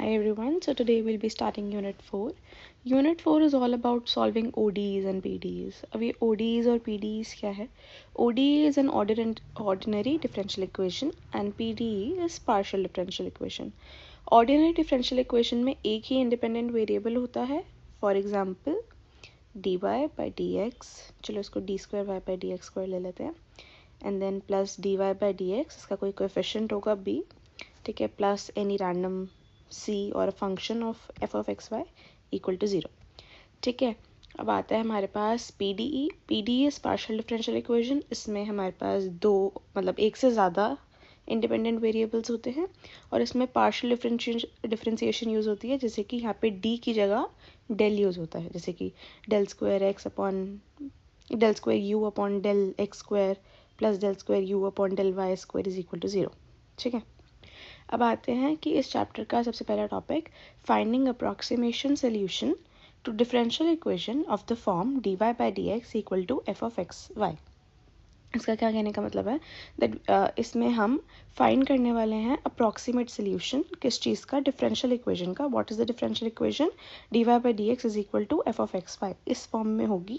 Hi everyone, so today we'll be starting Unit 4. Unit 4 is all about solving ODEs and PDEs. अब ये ODEs और PDEs क्या है? ODE is an ordinary differential equation and PDE is partial differential equation. Ordinary differential equation में एक ही independent variable होता है. For example, dy by dx, चलो इसको d square y by dx square ले लेते हैं. And then plus dy by dx, इसका कोई coefficient होगा b, ठीक है, plus any random c और function of f of x y equal to 0. ठीक है, अब आता है हमारे पास PDE. PDE is partial differential equation. इसमें हमारे पास एक से ज़्यादा इंडिपेंडेंट वेरिएबल्स होते हैं और इसमें पार्शियल डिफरेंशिएशन यूज़ होती है, जैसे कि यहाँ पे डी की जगह डेल यूज़ होता है, जैसे कि del square u upon del x square plus del square u upon del y square is equal to 0. ठीक है, अब आते हैं कि इस चैप्टर का सबसे पहला topic finding approximation solution to differential equation of the form dy by dx equal to f of x y. इसका क्या कहने का मतलब है दैट इसमें हम फाइंड करने वाले हैं अप्रॉक्सीमेट सोल्यूशन किस चीज़ का, डिफरेंशियल इक्वेशन का. What is the differential equation? dy by dx is equal to f of x y इस फॉर्म में होगी,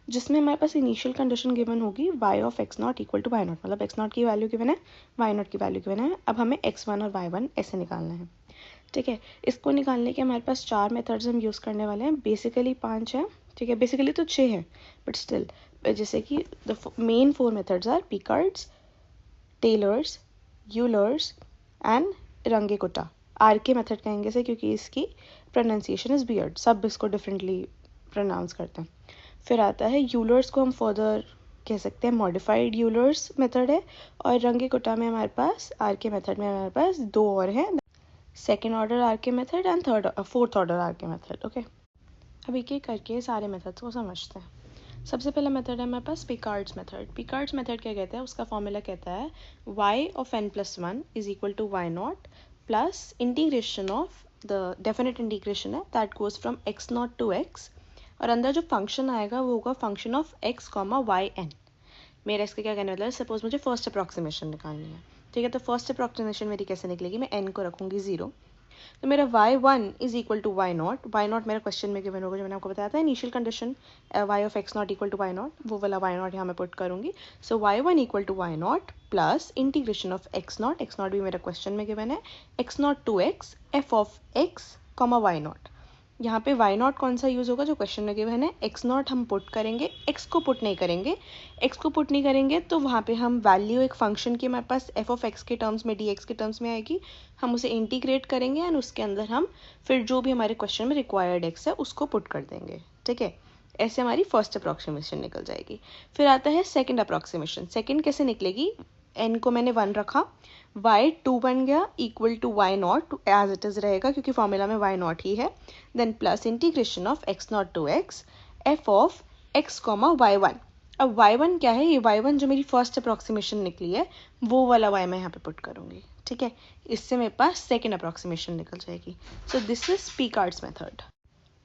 जिसमें हमारे पास इनिशियल कंडीशन गिवन होगी y of x not equal to y not. मतलब एक्स नॉट की वैल्यू गिवन है, वाई नॉट की वैल्यू गिवन है. अब हमें x1 और y1 ऐसे निकालना है. ठीक है, इसको निकालने के हमारे पास 4 मेथड्स हम यूज़ करने वाले हैं. बेसिकली 5 हैं, ठीक है, बेसिकली तो 6 हैं बट स्टिल, जैसे कि the main 4 methods are Picard's, Taylor's, Euler's and Runge Kutta. R K method कहेंगे इसे क्योंकि इसकी प्रोनाउंसिएशन इज वियर्ड, सब इसको डिफरेंटली प्रोनाउंस करते हैं. फिर आता है यूलर्स, को हम फर्दर कह सकते हैं मॉडिफाइड यूलर्स मेथड है. और रंगेकुटा में हमारे पास, आर के मेथड में हमारे पास 2 और हैं, second order R K method and fourth order R K method. Okay, अब एक एक करके सारे मेथड्स को समझते हैं. सबसे पहला मेथड है हमारे पास पिकार्ड्स मेथड. पिकार्ड्स मेथड क्या कहता है? उसका फॉर्मूला कहता है y of n plus 1 is equal to y not plus integration of the definite integration है that goes from x not to x, और अंदर जो फंक्शन आएगा वो होगा function of x comma y n. मेरा इसका क्या कहने वाला है, सपोज मुझे फर्स्ट अप्रॉक्सीमेशन निकालनी है. ठीक है, तो फर्स्ट अप्रॉक्सीमेशन मेरी कैसे निकलेगी? मैं n को रखूँगी 0, तो मेरा y1 is equal to y not. Y not मेरा क्वेश्चन में गिवन होगा, जो मैंने आपको बताया था initial condition y of x not equal to y not, वो वाला वाई नॉट यहाँ मैं पुट करूँगी. So y1 equal to y not plus integration of x not भी मेरा क्वेश्चन में गिवन है, x not to x f of x comma y not. यहाँ पे वाई नॉट कौन सा यूज़ होगा? जो क्वेश्चन में गिवन है. एक्स नॉट हम पुट करेंगे, एक्स को पुट नहीं करेंगे. एक्स को पुट नहीं करेंगे तो वहाँ पे हम वैल्यू एक फंक्शन की हमारे पास एफ ऑफ एक्स के टर्म्स में, डी एक्स के टर्म्स में आएगी, हम उसे इंटीग्रेट करेंगे एंड उसके अंदर हम फिर जो भी हमारे क्वेश्चन में रिक्वायर्ड एक्स है उसको पुट कर देंगे. ठीक है, ऐसे हमारी फर्स्ट अप्रॉक्सीमेशन निकल जाएगी. फिर आता है सेकेंड अप्रॉक्सीमेशन. सेकेंड कैसे निकलेगी? n को मैंने 1 रखा, y2 बन गया equal to y not as it is रहेगा क्योंकि फॉर्मूला में वाई नॉट ही है. Then plus integration of x not to x f of x comma y1. अब y1 क्या है? ये y1 जो मेरी फर्स्ट अप्रॉक्सीमेशन निकली है वो वाला y मैं यहाँ पे पुट करूँगी. ठीक है, इससे मेरे पास सेकेंड अप्रॉक्सीमेशन निकल जाएगी. So this is Picard's method.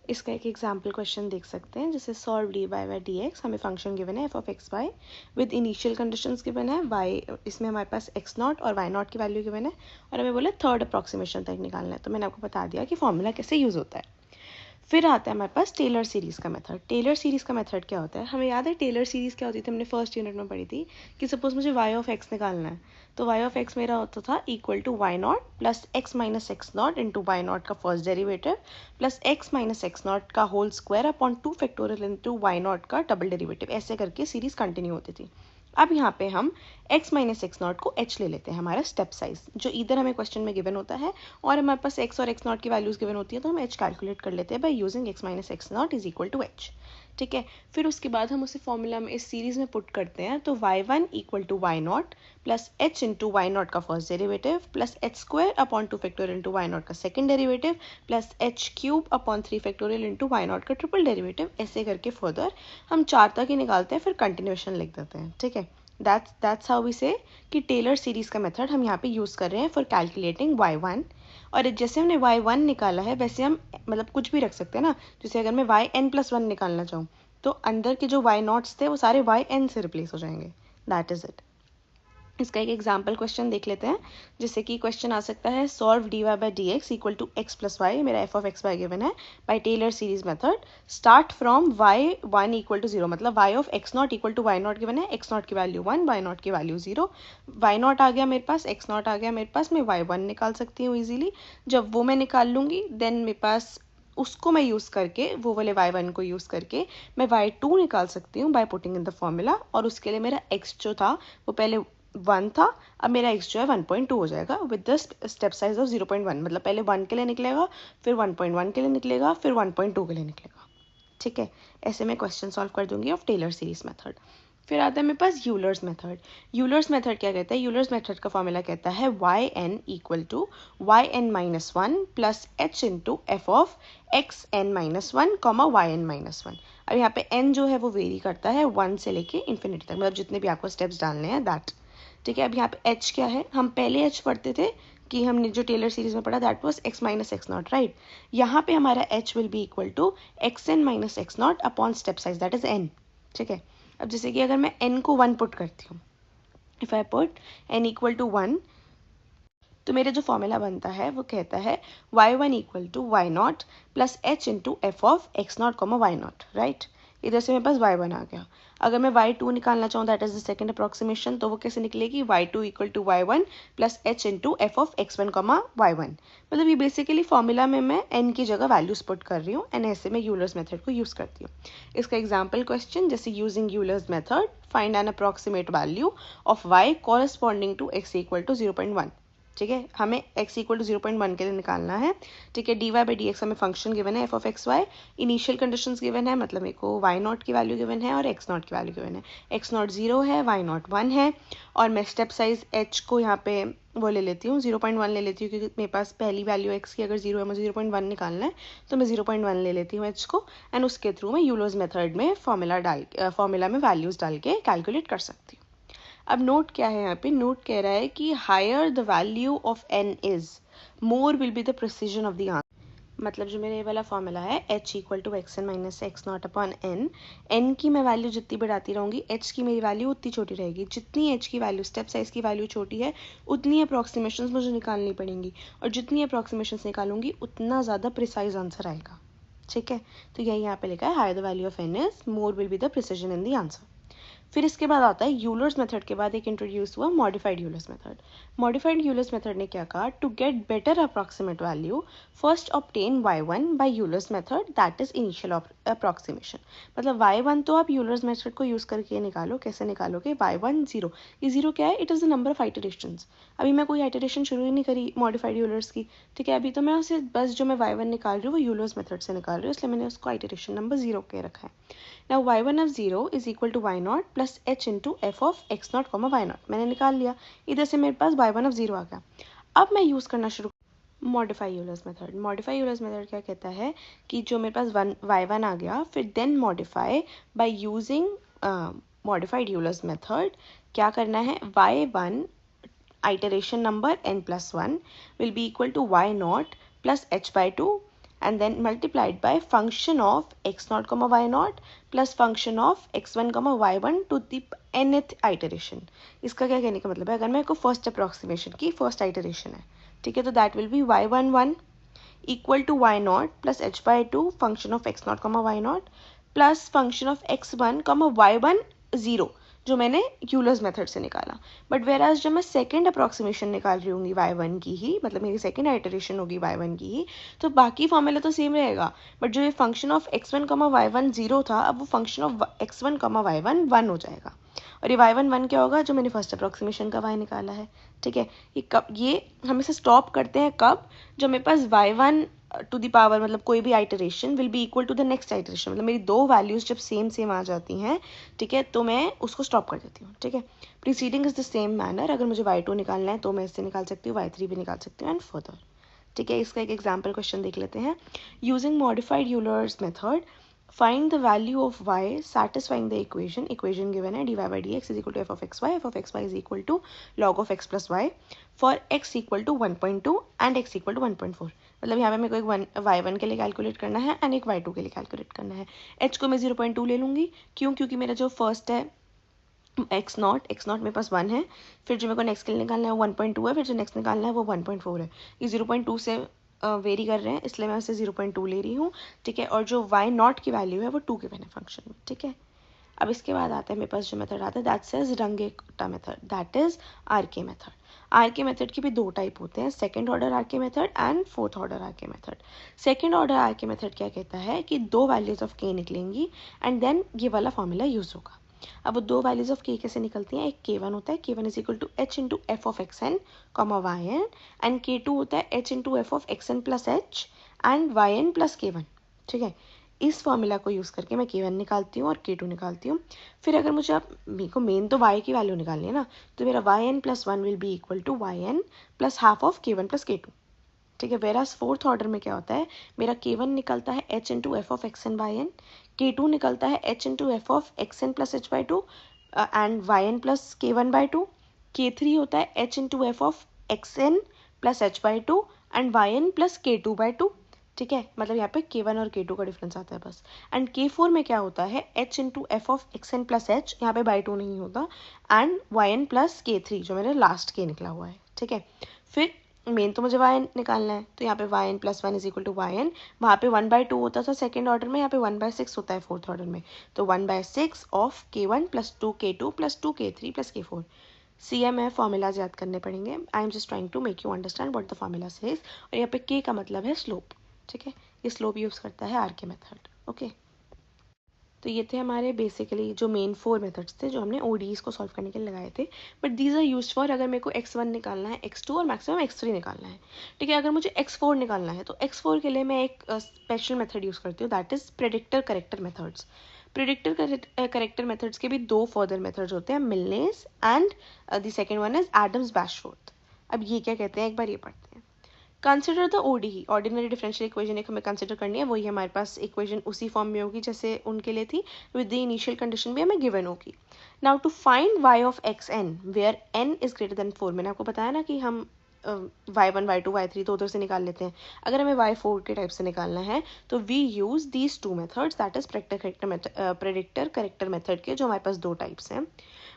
इसका एक एग्जाम्पल क्वेश्चन देख सकते हैं, जैसे solve D by D x. हमें फंक्शन गिवन है f of x y with initial conditions given है वाई, इसमें हमारे पास एक्स नॉट और वाई नॉट की वैल्यू गिवन है और हमें बोला थर्ड अप्रॉक्सीमेशन तक निकालना है. तो मैंने आपको बता दिया कि फॉर्मूला कैसे यूज़ होता है. फिर आता है हमारे पास टेलर सीरीज़ का मेथड. टेलर सीरीज़ का मेथड क्या होता है? हमें याद है टेलर सीरीज़ क्या होती थी, हमने फर्स्ट यूनिट में पढ़ी थी कि सपोज मुझे y ऑफ x निकालना है, तो y ऑफ x मेरा होता था equal to y not plus x minus x naught into y naught का first derivative plus x minus x naught का whole square upon 2 factorial into y naught का double derivative. ऐसे करके series continue होती थी. अब यहाँ पे हम x माइनस एक्स नॉट को h ले लेते हैं, हमारा स्टेप साइज जो इधर हमें क्वेश्चन में गिवन होता है, और हमारे पास x और x नॉट की वैल्यूज़ गिवन होती है तो हम h कैलकुलेट कर लेते हैं by using x minus x not is equal to h. ठीक है, फिर उसके बाद हम उसे फॉर्मूला में इस सीरीज़ में पुट करते हैं, तो y1 equal to y not plus h into y naught का first derivative plus h square upon 2 factorial into y naught का second derivative plus h cube upon 3 factorial into y naught का triple derivative. ऐसे करके further हम 4 तक ही निकालते हैं, फिर कंटिन्यूएशन लिख देते हैं. ठीक है, that's how we say कि टेलर सीरीज़ का मेथड हम यहाँ पे यूज़ कर रहे हैं फॉर कैलकुलेटिंग y1. और जैसे हमने y1 निकाला है वैसे हम मतलब कुछ भी रख सकते हैं ना. जैसे अगर मैं yn प्लस 1 निकालना चाहूँ तो अंदर के जो y नॉट्स थे वो सारे yn से रिप्लेस हो जाएंगे. That is it. इसका एक एग्जाम्पल क्वेश्चन देख लेते हैं, जिससे कि क्वेश्चन आ सकता है solve dy by D x equal to x plus y, मेरा f of x y given है by Taylor series method, start from y one equal to zero, मतलब y of x not equal to y naught given है, x not की value one, y not की value zero, y naught आ गया मेरे पास, x not आ गया मेरे पास, मैं वाई वन निकाल सकती हूँ ईजिली। जब वो मैं निकाल लूँगी देन मेरे पास उसको मैं यूज़ करके, वो वाले वाई वन को यूज़ करके मैं वाई टू निकाल सकती हूँ by putting in the formula, और उसके लिए मेरा एक्स जो था वो पहले वन था, अब मेरा एक्स जो है 1.2 हो जाएगा with the step size of 0.1, मतलब पहले 1 के लिए निकलेगा, फिर 1.1 के लिए निकलेगा, फिर 1.2 के लिए निकलेगा। ठीक है, ऐसे मैं क्वेश्चन सॉल्व कर दूंगी ऑफ टेलर सीरीज मेथड। फिर आता है मेरे पास यूलर्स मेथड। यूलर्स मेथड क्या कहता है? यूलर्स मेथड का फॉर्मूला कहता है y n equal to y n minus one plus h into f of x n minus one comma y n minus one. अब यहाँ पे एन जो है वो वेरी करता है 1 से लेके इन्फिनिटी तक, मतलब जितने भी आपको स्टेप्स डालने हैं दैट। ठीक है, अब यहाँ पे एच क्या है? हम पहले एच पढ़ते थे कि हमने जो टेलर सीरीज में पढ़ा that was x minus x not, right. यहाँ पे हमारा h will be equal to x n minus x not upon step size that is n. ठीक है, अब जैसे कि अगर मैं एन को 1 पुट करती हूँ, if I put n equal to 1, तो मेरा जो फॉर्मूला बनता है वो कहता है y one equal to y not plus h into f of x not comma y not, right. इधर से मेरे पास वाई वन आ गया। अगर मैं वाई टू निकालना चाहूँ that is the second approximation, तो वो कैसे निकलेगी? Y two equal to y one plus h into f of x one comma y one. मतलब ये बेसिकली फॉर्मूला में मैं एन की जगह वैल्यूज पुट कर रही हूँ एंड ऐसे मैं यूलर्स मेथड को यूज़ करती हूँ। इसका एग्जाम्पल क्वेश्चन, जैसे using Euler's method find an approximate value of y corresponding to x equal to 0.1। ठीक है, हमें x इक्वल टू 0.1 के लिए निकालना है। ठीक है, d y by D x हमें फंक्शन गिवन है f of x y, initial conditions given है, मतलब मेरे को वाई नॉट की वैल्यू गिवन है और एक्स नॉट की वैल्यू गिवन है। एक्स नॉट 0 है, वाई नॉट 1 है, और मैं स्टेप साइज h को यहाँ पे वो ले लेती हूँ 0.1 ले लेती हूँ, क्योंकि मेरे पास पहली वैल्यू x की अगर 0 है, मुझे 0.1 निकालना है, तो मैं 0.1 ले लेती हूँ h को, एंड उसके थ्रू मैं यूलर्स मेथड में फॉर्मूला में वैल्यूज डाल के कैलकुलेट कर सकती हूँ। अब नोट क्या है यहाँ पे? नोट कह रहा है कि higher the value of n is more will be the precision of the answer. मतलब जो मेरा ये वाला फॉर्मूला है h equal to x n minus x not upon n, n की मैं वैल्यू जितनी बढ़ाती रहूँगी h की मेरी वैल्यू उतनी छोटी रहेगी। जितनी h की वैल्यू, स्टेप साइज की वैल्यू छोटी है, उतनी अप्रॉक्सीमेशंस मुझे निकालनी पड़ेंगी, और जितनी अप्रॉक्सीमेशंस निकालूंगी उतना ज़्यादा प्रिसाइज आंसर आएगा। ठीक है, तो यही यहाँ पे लिखा है higher the value of n is more will be the precision in the answer. फिर इसके बाद आता है यूलर्स मेथड के बाद एक इंट्रोड्यूस हुआ modified Euler's method. Modified Euler's method ने क्या कहा? To get better approximate value first obtain y one by Euler's method that is initial approximation. मतलब वाई वन तो आप यूलर्स मेथड को यूज करके निकालो। कैसे निकालोगे? वाई वन जीरो, ये जीरो क्या है? It is the number of iterations. अभी मैं कोई आइटरेशन शुरू ही नहीं करी मॉडिफाइड यूलर्स की। ठीक है, अभी तो मैं उसे बस जो मैं वाई वन निकाल रही हूँ वो यूलर्स मेथड से निकाल रही हूँ, इसलिए मैंने उसको आइटरेशन नंबर जीरो के रखा है। Now y1 of 0 is equal to y naught plus h into f of x naught comma y naught। मैंने निकाल लिया, इधर से मेरे पास y1 of 0 आ गया। अब मैं यूज़ करना शुरू modify Euler's method. Modify Euler's method क्या कहता है कि जो मेरे पास y1 आ गया, फिर then modify by using modified Euler's method. क्या करना है? y1 iteration number n plus 1 will be equal to y naught plus h by 2 and then multiplied by function of x naught comma y naught plus function of x1 comma y1 to the nth iteration। इसका क्या कहने का मतलब है? अगर मैं को first approximation की फर्स्ट आइटरेशन है, ठीक है, तो that will be y11 equal to y naught plus h by 2 function of x naught comma y naught plus function of x1 comma y1 0, जो मैंने यूलर्स मेथड से निकाला। बट वेर एज जब मैं सेकेंड अप्रॉक्सीमेशन निकाल रही हूँ Y one की ही, मतलब मेरी सेकेंड आइटरेशन होगी वाई वन की ही, तो बाकी फॉर्मूला तो सेम रहेगा, बट जो ये function of x one comma y one zero था, अब वो function of x one comma y one one हो जाएगा। और ये वाई वन वन क्या होगा? जो मैंने फर्स्ट अप्रॉक्सीमेशन का वाई निकाला है। ठीक है, ये हम इसे स्टॉप करते हैं कब? जब मेरे पास y one to the power, मतलब कोई भी iteration will be equal to the next iteration, मतलब मेरी दो वैल्यूज जब सेम सेम आ जाती हैं, ठीक है, तो मैं उसको स्टॉप कर देती हूँ। ठीक है, preceding is the same manner. अगर मुझे y2 निकालना है तो मैं इससे निकाल सकती हूँ, y3 भी निकाल सकती हूँ एंड फर्दर। ठीक है, इसका एक एग्जाम्पल क्वेश्चन देख लेते हैं। Using modified Euler's method find the value of y satisfying the equation given है dy by dx is equal to f of xy is equal to log of x plus y for x equal to 1.2 and x equal to 1.4। मतलब यहाँ पे मेरे को एक y1 के लिए calculate करना है एंड एक y2 के लिए कैलकुलेट करना है। h को मैं 0.2 ले लूँगी, क्यों? क्योंकि मेरा जो फर्स्ट है x0 मेरे पास 1 है, फिर जो मेरे को नेक्स्ट के लिए निकालना है वो 1.2 है, फिर जो नेक्स्ट निकालना है वो 1.4 है। ये 0.2 से वेरी कर रहे हैं, इसलिए मैं इसे 0.2 ले रही हूँ, ठीक है। और जो y0 की वैल्यू है वो 2 गिवन है फंक्शन में, ठीक है। अब इसके बाद आता है मेरे पास जो मेथड आता है that says Runge Kutta method, that is RK method. RK method के भी दो टाइप होते हैं, second order RK method and fourth order RK method. Second order RK method क्या कहता है कि दो वैल्यूज ऑफ के निकलेंगी एंड देन ये वाला फॉर्मूला यूज होगा। अब वो दो वैल्यूज ऑफ के कैसे निकलती हैं, एक k1 होता है, k1 is equal to h into f of x n comma y n, and k2 होता है h into f of x n plus h and y n plus k1, ठीक है। इस फॉर्मूला को यूज़ करके मैं k1 निकालती हूँ और k2 निकालती हूँ। फिर अगर मुझे अब मेरे को मेन तो y की वैल्यू निकालनी है ना, तो मेरा yn plus 1 will be equal to yn plus half of k1 plus k2, ठीक है। वेराज फोर्थ ऑर्डर में क्या होता है, मेरा k1 निकलता है h into f of x n by n, k2 निकलता है h into f of x n plus h by two and y n plus k1 by two, k3 होता है h into f of x n plus h by two and y n plus k2 by two, ठीक है। मतलब यहाँ पे k1 और k2 का difference आता है बस। एंड k4 में क्या होता है, h into f of x n plus h, यहाँ पे बाई टू नहीं होता, and y n plus k3 जो मेरा लास्ट k निकला हुआ है, ठीक है। फिर मेन तो मुझे वाई एन निकालना है, तो यहाँ पे y n plus 1 is equal to y n, वहाँ पे 1/2 होता था सेकेंड ऑर्डर में, यहाँ पे 1/6 होता है फोर्थ ऑर्डर में, तो 1/6 of k1 plus 2k2 plus 2k3 plus k4। CMF formulas याद करने पड़ेंगे। I am just trying to make you understand what the formula says. और यहाँ पे k का मतलब है स्लोप, ठीक है। ये स्लोप यूज़ करता है आरके मेथड, ओके। तो ये थे हमारे बेसिकली जो मेन 4 मेथड्स थे जो हमने ODEs को सॉल्व करने के लिए लगाए थे। But these are used for अगर मेरे को x1 निकालना है, x2 और मैक्सिमम x3 निकालना है, ठीक है। अगर मुझे x4 निकालना है तो x4 के लिए मैं एक स्पेशल मेथड यूज़ करती हूँ, that is predictor corrector methods. Predictor corrector methods के भी दो फर्दर मेथड्स होते हैं, Milne's and the second one is Adams Bashforth. अब ये क्या कहते हैं एक बार ये पढ़ते हैं। Consider the ODE, ordinary differential equation एक हमें कंसिडर करनी है, वही हमारे पास इक्वेशन उसी फॉर्म में होगी जैसे उनके लिए थी, विद द इनिशियल कंडीशन भी हमें गिवन होगी। Now to find y of x n where n is greater than 4, मैंने आपको बताया ना कि हम y1 y2 y3 तो उधर से निकाल लेते हैं। अगर हमें y4 के टाइप से निकालना है तो we use these two methods, that is predictor corrector method के जो हमारे पास दो टाइप्स हैं।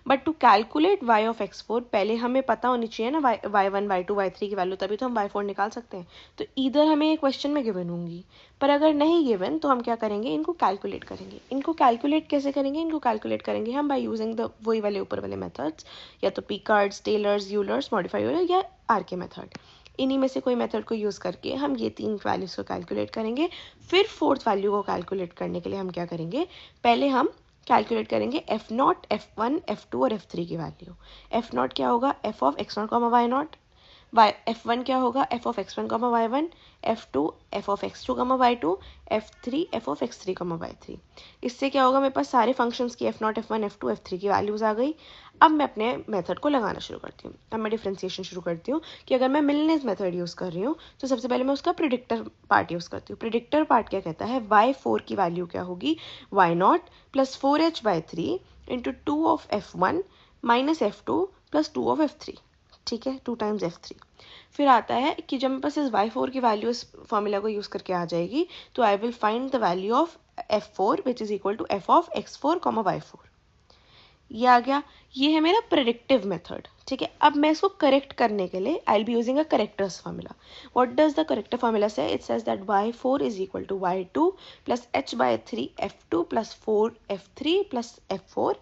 But to calculate y of x4 पहले हमें पता होनी चाहिए ना y1 y2 y3 की वैल्यू, तभी तो हम y4 निकाल सकते हैं। तो इधर हमें ये क्वेश्चन में गिवन होंगी, पर अगर नहीं गिवन तो हम क्या करेंगे, इनको कैलकुलेट करेंगे। इनको कैलकुलेट कैसे करेंगे, इनको कैलकुलेट करेंगे हम बाय यूजिंग द वही वाले ऊपर वाले मेथड्स, या तो पिकार्ड्स, टेलर्स, यूलर्स, मॉडिफायर या आरके मेथड। इन्हीं में से कोई मेथड को यूज़ करके हम ये तीन वैल्यूज़ को कैलकुलेट करेंगे। फिर फोर्थ वैल्यू को कैलकुलेट करने के लिए हम क्या करेंगे, पहले हम कैलकुलेट करेंगे f0, f1, f2 और f3 की वैल्यू। f0 क्या होगा, f of x0 y0, f1 क्या होगा, f of x1 y1, f2 f of x2 y2, f3 f of x3 y3। इससे क्या होगा, मेरे पास सारे फंक्शंस की f0, f1, f2, f3 की वैल्यूज आ गई। अब मैं अपने मेथड को लगाना शुरू करती हूँ। अब मैं डिफ्रेंसिएशन शुरू करती हूँ कि अगर मैं मिलनेस मेथड यूज़ कर रही हूँ तो सबसे पहले मैं उसका प्रिडिक्टर पार्ट यूज़ करती हूँ। प्रिडिक्टर पार्ट क्या कहता है, y4 की वैल्यू क्या होगी, y0 plus 4h/3 into 2 of f1 minus f2 plus 2 of f3, ठीक है, 2 टाइम्स f3। फिर आता है कि जब मेरे पास इस y4 की वैल्यू इस फॉर्मूला को यूज़ करके आ जाएगी तो I will find the value of f4 which is equal to f of x4 y4। ये आ गया, ये है मेरा प्रेडिक्टिव मेथड, ठीक है। अब मैं इसको करेक्ट करने के लिए I will be using a corrector's formula. What does the corrector formula say, it says that y4 is equal to y2 plus h/3 f2 plus 4 f3 plus f4,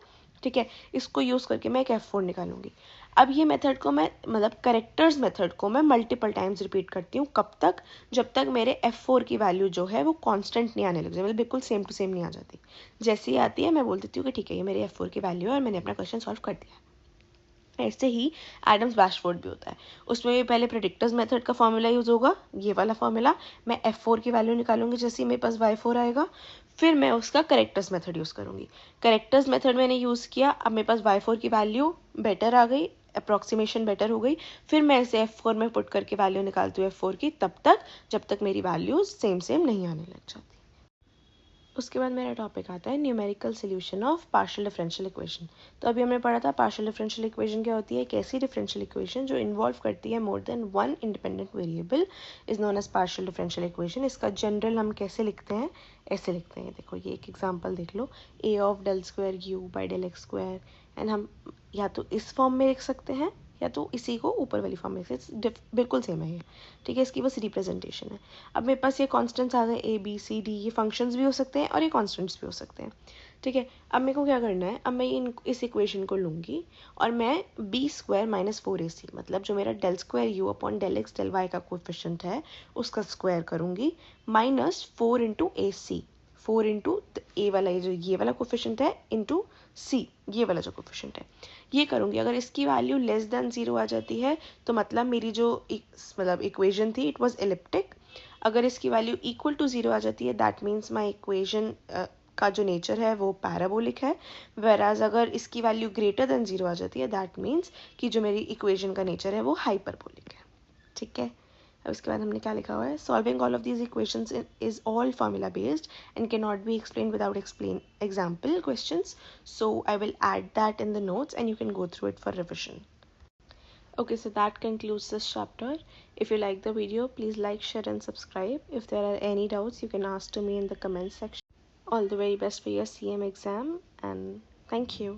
ठीक है। इसको यूज़ करके मैं एक f4 निकालूंगी। अब ये मेथड को मैं मतलब करेक्टर्स मेथड को मैं मल्टीपल टाइम्स रिपीट करती हूँ, कब तक, जब तक मेरे f4 की वैल्यू जो है वो कांस्टेंट नहीं आने लग जाए, मतलब बिल्कुल सेम टू सेम नहीं आ जाती। जैसे ही आती है मैं बोल देती हूँ कि ठीक है ये मेरी f4 की वैल्यू है और मैंने अपना क्वेश्चन सॉल्व कर दिया। ऐसे ही एडम्स बैशफोर्ड भी होता है, उसमें भी पहले प्रेडिक्टर्स मेथड का फॉर्मूला यूज़ होगा, ये वाला फॉर्मूला। मैं f4 की वैल्यू निकालूंगी जैसे ही मेरे पास y4 आएगा, फिर मैं उसका करेक्टर्स मेथड यूज़ करूँगी। करेक्टर्स मेथड मैंने यूज़ किया, अब मेरे पास y4 की वैल्यू बेटर आ गई, अप्रॉक्सीमेशन बेटर हो गई, फिर मैं इसे f4 में पुट करके वैल्यू निकालती हूँ f4 की, तब तक जब तक मेरी वैल्यूज सेम नहीं आने लग जाती। उसके बाद मेरा टॉपिक आता है numerical solution of partial differential equation. तो अभी हमने पढ़ा था पार्शियल डिफरेंशियल इक्वेशन क्या होती है, एक ऐसी डिफरेंशियल इक्वेशन जो इन्वॉल्व करती है more than one independent variable is known as partial differential equation. इसका जनरल हम कैसे लिखते हैं, ऐसे लिखते हैं। देखो ये एक एग्जांपल देख लो, a of del square u by del x square, and हम या तो इस फॉर्म में लिख सकते हैं या तो इसी को ऊपर वाली फॉर्म में, बिल्कुल सेम है ये, ठीक है, इसकी बस रिप्रेजेंटेशन है। अब मेरे पास ये कॉन्स्टेंट्स आ गए ए बी सी डी, ये फंक्शंस भी हो सकते हैं और ये कॉन्स्टेंट्स भी हो सकते हैं, ठीक है। अब मेरे को क्या करना है, अब मैं इस इक्वेशन को लूँगी और मैं बी स्क्वायर माइनस 4ac, मतलब जो मेरा del square u upon del x del y का कोफिशिएंट है उसका स्क्वायर करूँगी, minus 4 into a c, 4 into a वाला ये वाला कोफिशिएंट है इंटू सी ये वाला जो कोफिशिएंट है, ये करूँगी। अगर इसकी वैल्यू लेस देन 0 आ जाती है तो मतलब मेरी जो मतलब इक्वेशन थी इट वाज एलिप्टिक। अगर इसकी वैल्यू इक्वल टू 0 आ जाती है दैट मीन्स माई इक्वेशन का जो नेचर है वो पैराबोलिक है। वेराज अगर इसकी वैल्यू ग्रेटर देन 0 आ जाती है दैट मीन्स कि जो मेरी इक्वेशन का नेचर है वो हाइपरबोलिक है, ठीक है। अब इसके बाद हमने क्या लिखा हुआ है, solving all of these equations is all formula based and can not be explain without explain example questions, so I will add that in the notes and you can go through it for revision. Okay, so that concludes this chapter. If you like the video, please like, share and subscribe. If there are any doubts, you can ask to me in the comment section. All the very best for your CM exam and thank you.